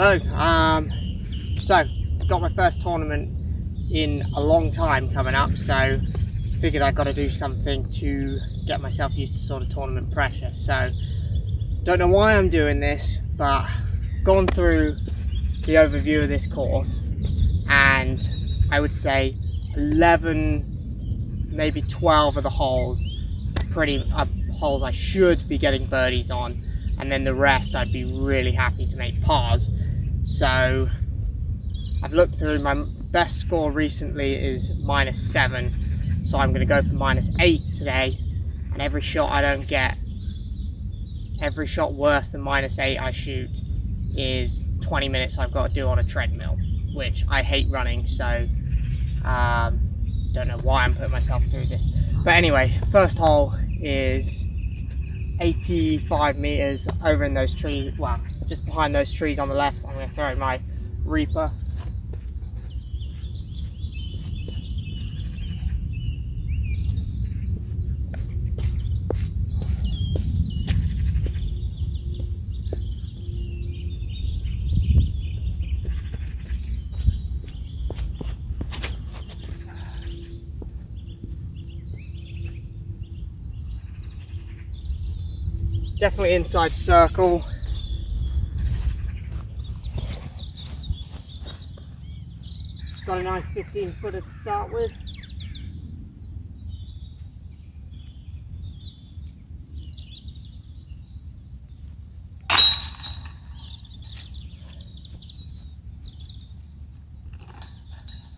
Hello. So got my first tournament in a long time coming up, so figured I got to do something to get myself used to sort of tournament pressure. So don't know why I'm doing this, but gone through the overview of this course, and I would say 11, maybe 12 of the holes holes I should be getting birdies on, and then the rest I'd be really happy to make pars. So I've looked through, my best score recently is -7, so I'm going to go for -8 today, and every shot I don't get, every shot worse than -8 I shoot, is 20 minutes I've got to do on a treadmill, which I hate running, so don't know why I'm putting myself through this. But anyway, first hole is 85 meters over in those trees, well, just behind those trees on the left. I'm going to throw my Reaper. Definitely inside circle. Got a nice 15-footer to start with.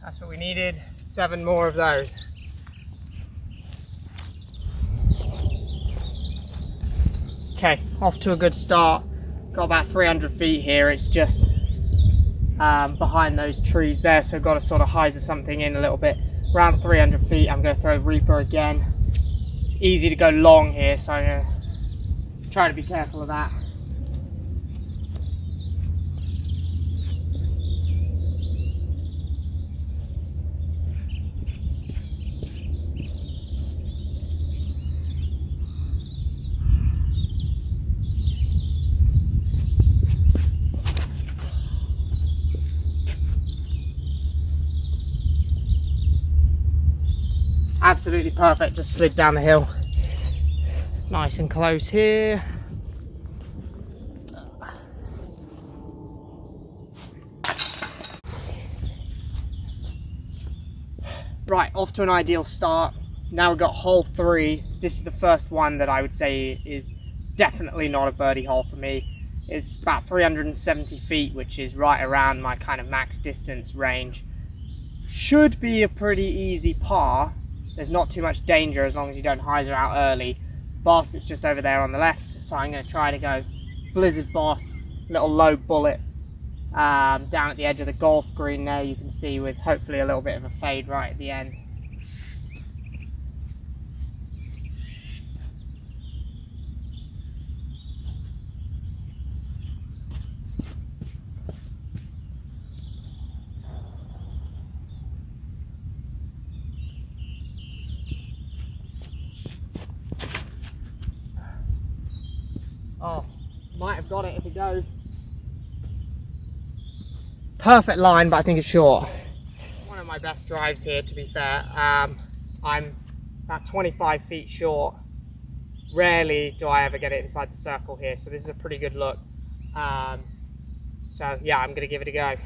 That's what we needed, 7 more of those. Okay, off to a good start. Got about 300 feet here. It's just behind those trees there, so got to sort of hyzer something in a little bit. Around 300 feet, I'm going to throw Reaper again. Easy to go long here, so I'm going to try to be careful of that. Absolutely perfect, just slid down the hill. Nice and close here. Right, off to an ideal start. Now we've got hole 3. This is the first one that I would say is definitely not a birdie hole for me. It's about 370 feet, which is right around my kind of max distance range. Should be a pretty easy par. There's not too much danger as long as you don't hyzer out early. Basket's just over there on the left, so I'm going to try to go Blizzard Boss, little low bullet, down at the edge of the golf green there, you can see, with hopefully a little bit of a fade right at the end. Oh, might have got it if it goes. Perfect line, but I think it's short. One of my best drives here, to be fair. I'm about 25 feet short. Rarely do I ever get it inside the circle here, so this is a pretty good look. So yeah, I'm going to give it a go.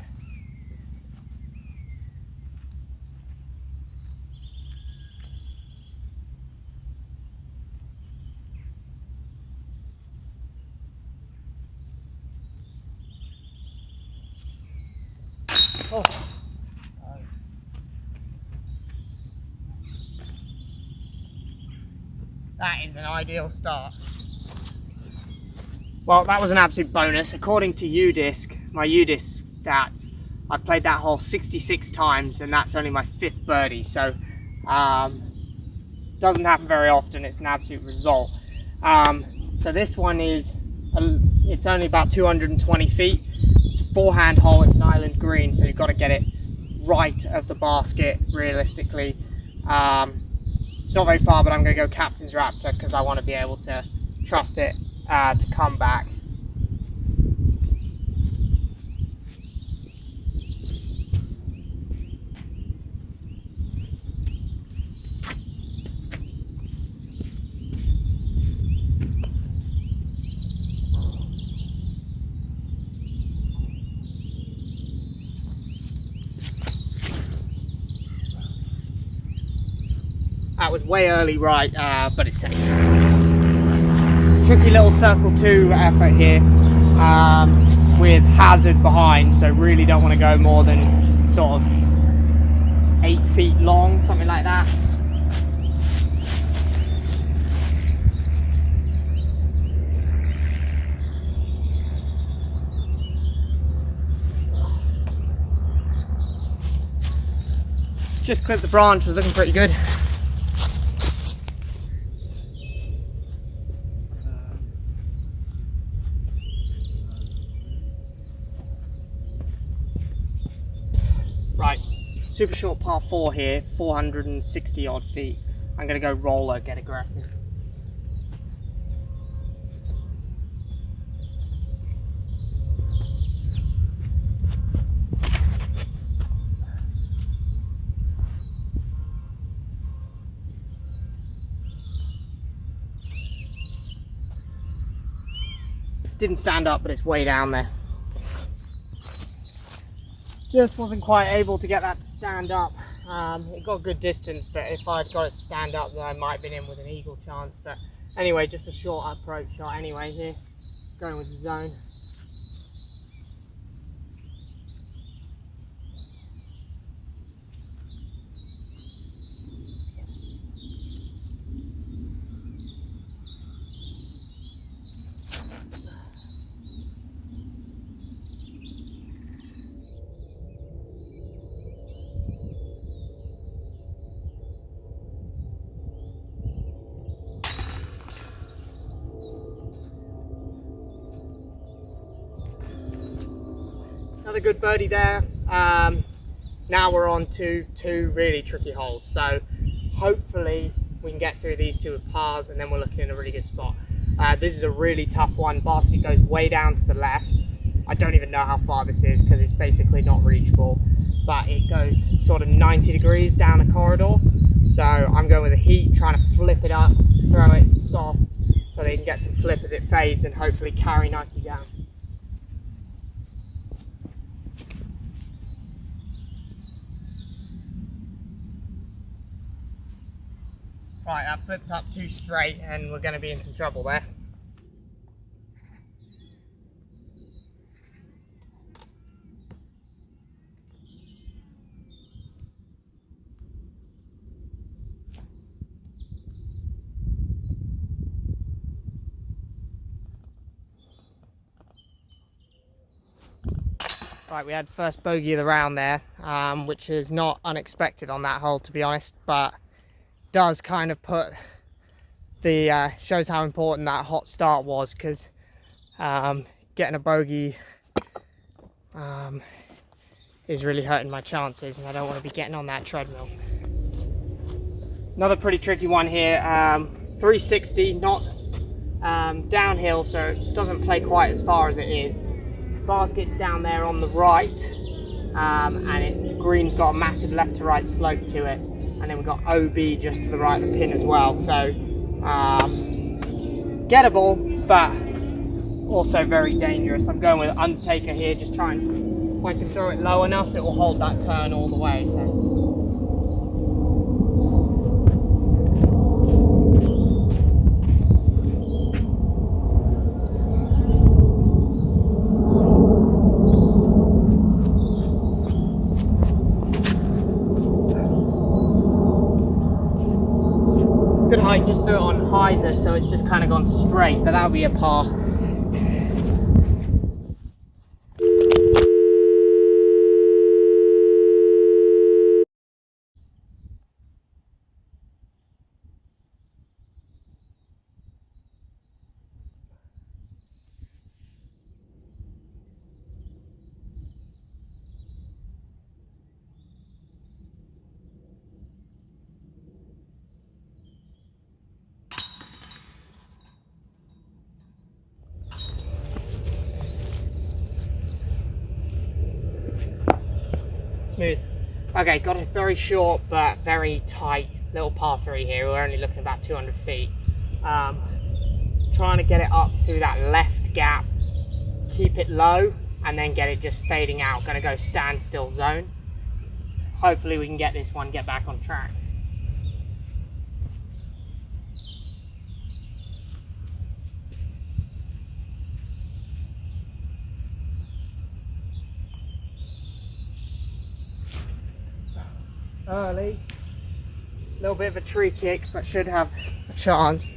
Oh. That is an ideal start. Well, that was an absolute bonus. According to UDisc, my UDisc stats, I played that hole 66 times, and that's only my 5th birdie, so doesn't happen very often. It's an absolute result. So this one is, it's only about 220 feet. It's a 4-hand hole, it's an island green, so you've got to get it right of the basket realistically. It's not very far, but I'm going to go Captain's Raptor because I want to be able to trust it to come back. That was way early right, but it's safe. Tricky little circle 2 effort here, with hazard behind, so really don't want to go more than sort of 8 feet long, something like that. Just clipped the branch, was looking pretty good. Right, super short par 4 here, 460 odd feet. I'm gonna go roller, get aggressive. Didn't stand up, but it's way down there. Just wasn't quite able to get that to stand up. It got good distance, but if I'd got it to stand up, then I might have been in with an eagle chance. But anyway, just a short approach shot anyway here, going with the zone. Another good birdie there. Now we're on to 2 really tricky holes, so hopefully we can get through these 2 with pars, and then we're looking in a really good spot. This is a really tough one. Basket goes way down to the left. I don't even know how far this is because it's basically not reachable, but it goes sort of 90 degrees down a corridor. So I'm going with a heat, trying to flip it up, throw it soft so they can get some flip as it fades and hopefully carry nicely down. Right, I flipped up too straight and we're going to be in some trouble there. Right, we had first bogey of the round there, which is not unexpected on that hole, to be honest, but does kind of put the shows how important that hot start was, because getting a bogey is really hurting my chances, and I don't want to be getting on that treadmill. Another pretty tricky one here, 360, not downhill, so it doesn't play quite as far as it is. Basket's down there on the right, and green's got a massive left to right slope to it. And then we've got OB just to the right of the pin as well. So, gettable, but also very dangerous. I'm going with Undertaker here, just trying, if I can throw it low enough, it will hold that turn all the way. So. Good height, just threw it on hyzer, so it's just kind of gone straight, but that'll be a par. Smooth. Okay, got a very short but very tight little par 3 here. We're only looking about 200 feet. Trying to get it up through that left gap, keep it low, and then get it just fading out. Gonna go standstill zone. Hopefully we can get this one, get back on track. early. A little bit of a tree kick, but should have a chance.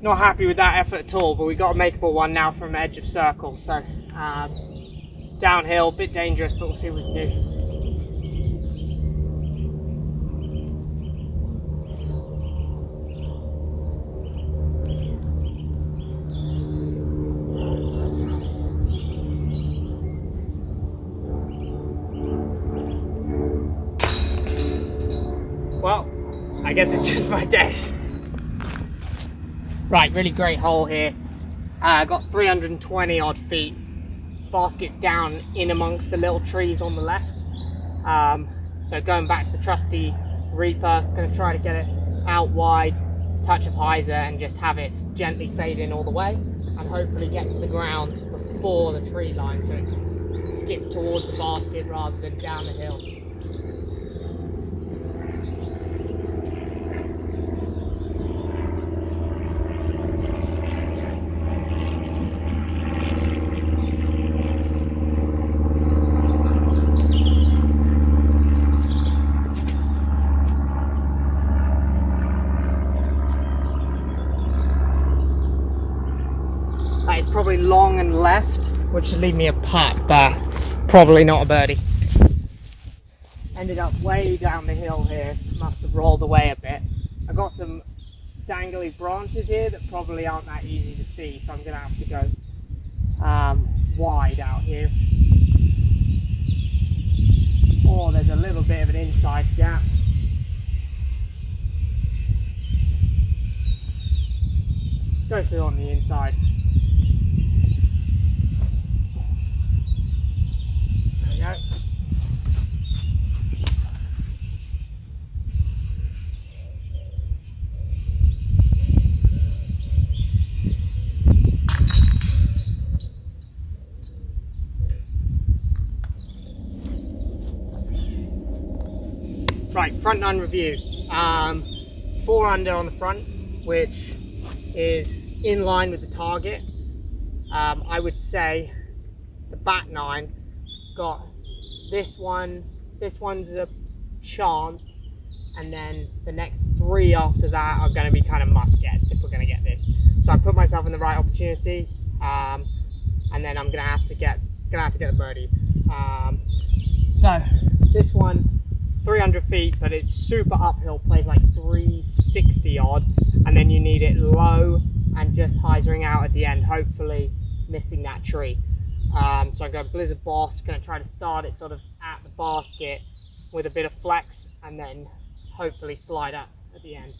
Not happy with that effort at all, but we got a makeable one now from edge of circle. So downhill, a bit dangerous, but we'll see what we can do. Well, I guess it's just my day. Right, really great hole here. Got 320 odd feet. Basket's down in amongst the little trees on the left. So going back to the trusty Reaper, gonna try to get it out wide, touch of hyzer, and just have it gently fade in all the way, and hopefully get to the ground before the tree line, so it can skip toward the basket rather than down the hill. That is probably long and left, which should leave me a putt, but probably not a birdie. Ended up way down the hill here, must have rolled away a bit. I've got some dangly branches here that probably aren't that easy to see, so I'm going to have to go wide out here. Oh, there's a little bit of an inside gap. Go through on the inside. There we go. Right, front nine review. 4 under on the front, which is in line with the target. I would say the back nine got this one's a chance, and then the next 3 after that are going to be kind of must-gets if we're going to get this. So I put myself in the right opportunity, and then I'm going to have to get the birdies. So this one, 300 feet, but it's super uphill, plays like 360 odd, and then you need it low and just hyzering out at the end, hopefully missing that tree. So I'm going Blizzard Boss, going to try to start it sort of at the basket with a bit of flex, and then hopefully slide up at the end.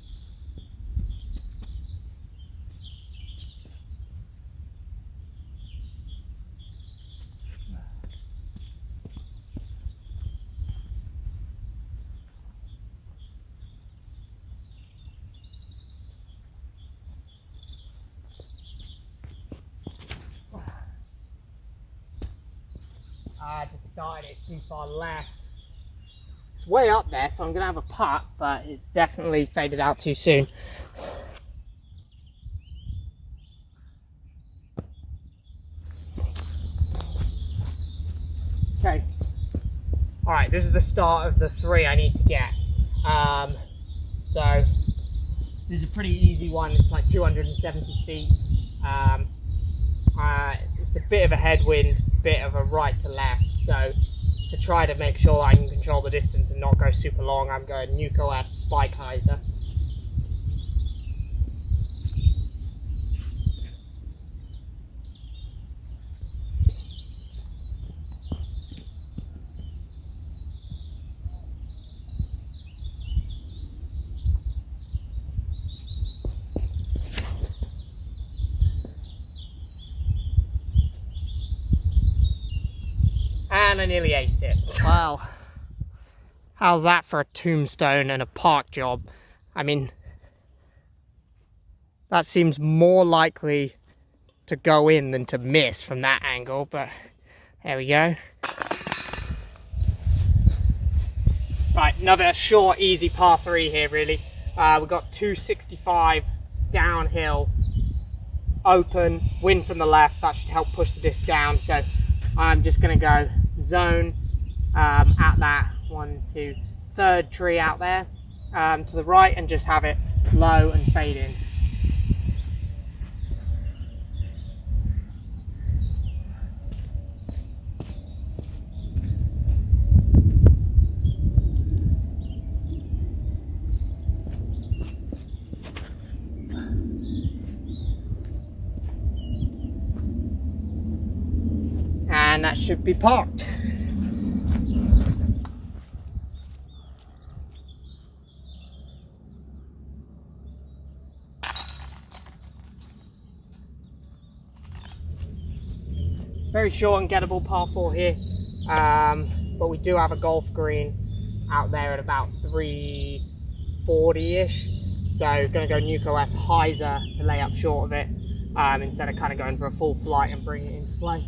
I decided it's too far left. It's way up there, so I'm going to have a putt, but it's definitely faded out too soon. Okay. Alright, this is the start of the 3 I need to get. So, this is a pretty easy one. It's like 270 feet. It's a bit of a headwind, bit of a right to left, so to try to make sure I can control the distance and not go super long, I'm going Nuco S spike hyzer. And I nearly aced it. Well, how's that for a tombstone and a park job? I mean, that seems more likely to go in than to miss from that angle, but there we go. Right, another short, easy par 3 here, really. We've got 265 downhill, open, wind from the left. That should help push the disc down, so I'm just going to go zone, at that third tree out there to the right, and just have it low and fade in. And that should be parked. Very short and gettable par 4 here, but we do have a golf green out there at about 340-ish, so going to go Nuco S hyzer to lay up short of it, instead of kind of going for a full flight and bring it into play.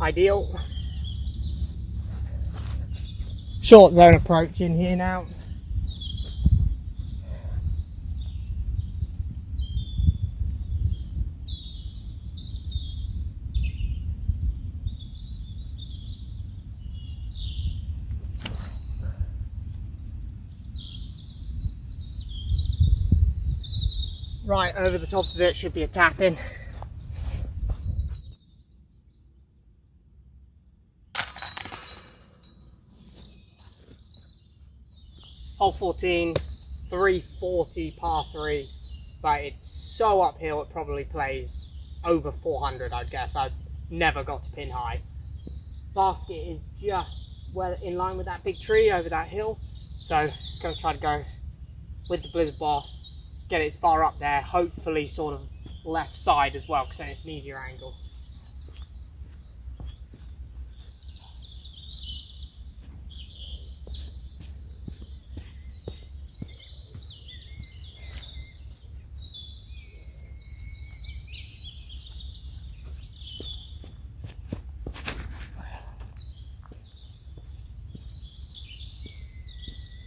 Ideal. Short zone approach in here now. Right over the top of it should be a tap in. Hole 14, 340 par 3, but it's so uphill it probably plays over 400, I'd guess. I've never got to pin high. Basket is just well in line with that big tree over that hill, so going to try to go with the Blizzard Boss, get it as far up there, hopefully sort of left side as well, because then it's an easier angle.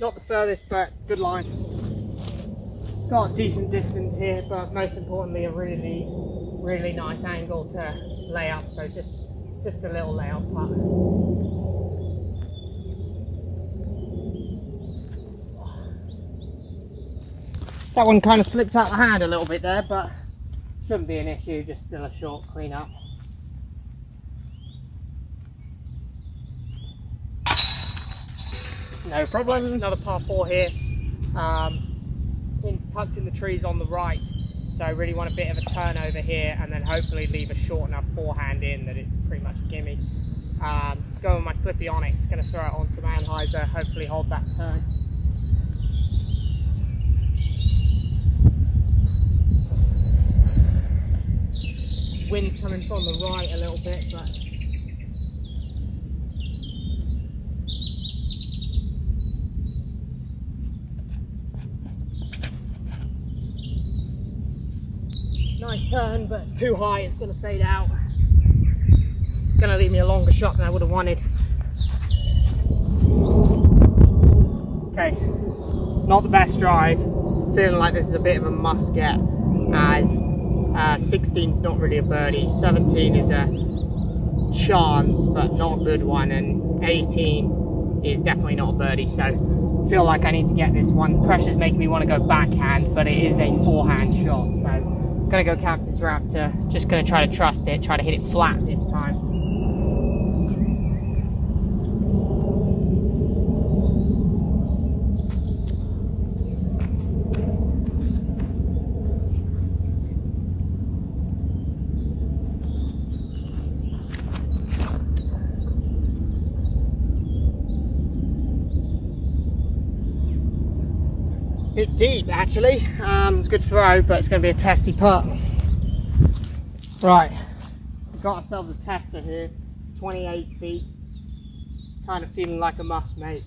Not the furthest, but good line. Got a decent distance here, but most importantly a really, really nice angle to lay up. So just a little layout putt. That one kind of slipped out the hand a little bit there, but shouldn't be an issue. Just still a short clean up. No problem. Another par 4 here. Pin's tucked in the trees on the right, so I really want a bit of a turnover here, and then hopefully leave a short enough forehand in that it's pretty much a gimme. Go with my flippy Onyx, going to throw it on some Anheuser, hopefully hold that turn. Wind's coming from the right a little bit, but nice turn, but too high, it's going to fade out. It's going to leave me a longer shot than I would have wanted. Okay, not the best drive. Feeling like this is a bit of a must get, as 16's not really a birdie, 17 is a chance but not a good one, and 18 is definitely not a birdie, so feel like I need to get this one. Pressure's making me want to go backhand, but it is a forehand shot, so gonna go captain's raptor, just gonna try to trust it, try to hit it flat this time. Bit deep actually, it's a good throw, but it's going to be a testy putt. Right, got ourselves a tester here, 28 feet, kind of feeling like a must make.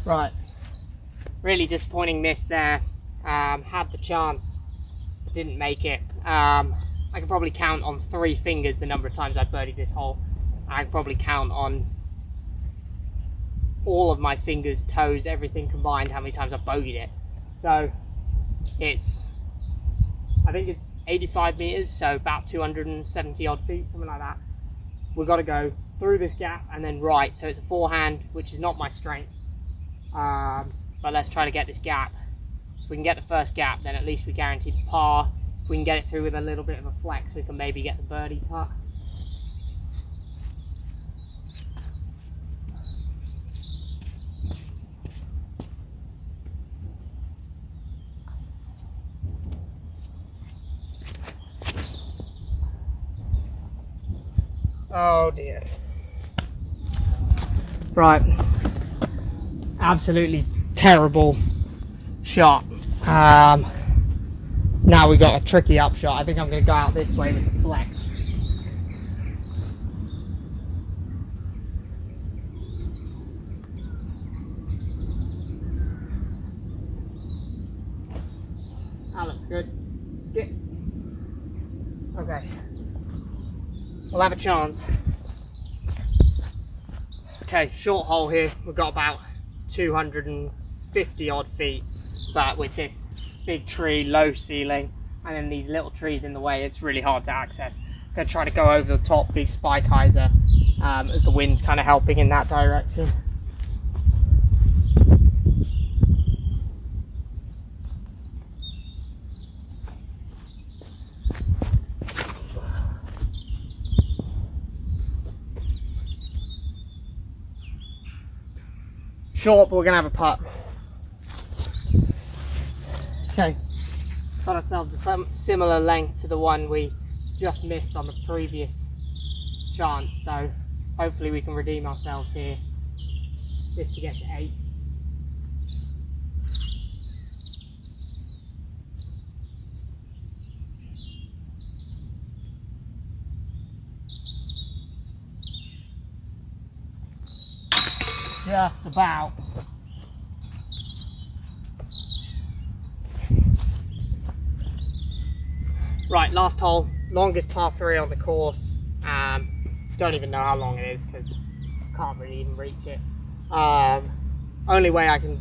Right, really disappointing miss there. Had the chance, but didn't make it. I can probably count on 3 fingers the number of times I've birdied this hole. I can probably count on all of my fingers, toes, everything combined, how many times I've bogeyed it. So I think it's 85 meters, so about 270 odd feet, something like that. We've got to go through this gap and then right, so it's a forehand, which is not my strength. But let's try to get this gap. If we can get the first gap, then at least we guarantee the par. If we can get it through with a little bit of a flex, we can maybe get the birdie putt. Oh dear. Right. Absolutely terrible shot. Now we got a tricky upshot. I think I'm going to go out this way with the flex. That looks good. Skip. Okay. We'll have a chance. Okay, short hole here. We've got about 250 odd feet, but with this big tree, low ceiling, and then these little trees in the way, it's really hard to access. I'm going to try to go over the top, big spike hyzer, as the wind's kind of helping in that direction. Short, but we're going to have a putt. Okay, got ourselves a similar length to the one we just missed on the previous chance, so hopefully we can redeem ourselves here, just to get to 8. Just about. Right, last hole, longest par 3 on the course. Don't even know how long it is because I can't really even reach it. Only way I can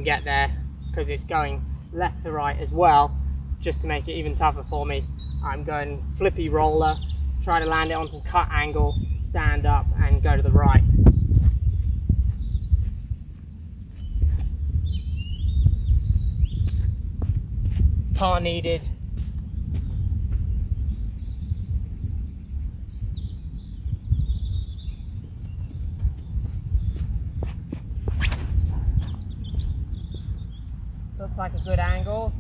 get there, because it's going left to right as well, just to make it even tougher for me. I'm going flippy roller, try to land it on some cut angle, stand up and go to the right. Par needed. Looks like a good angle.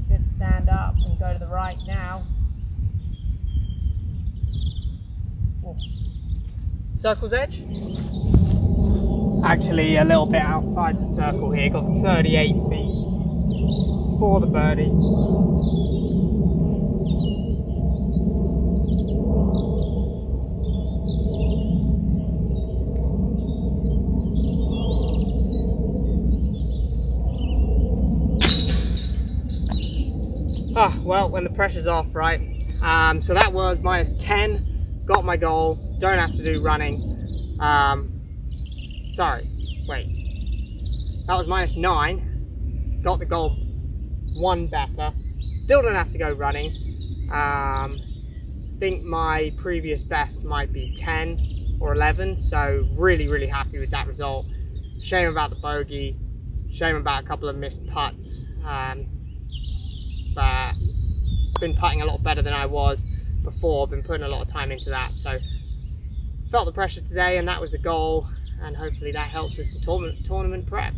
Should stand up and go to the right now. Oh. Circle's edge. Actually a little bit outside the circle here, got 38 feet. For the birdie. Well, when the pressure's off, right? So that was -10, got my goal, don't have to do running. Sorry, wait. That was -9, got the goal 1 better, still don't have to go running. Think my previous best might be 10 or 11, so really happy with that result. Shame about the bogey, shame about a couple of missed putts, but been putting a lot better than I was before, been putting a lot of time into that, so felt the pressure today and that was the goal, and hopefully that helps with some tournament prep.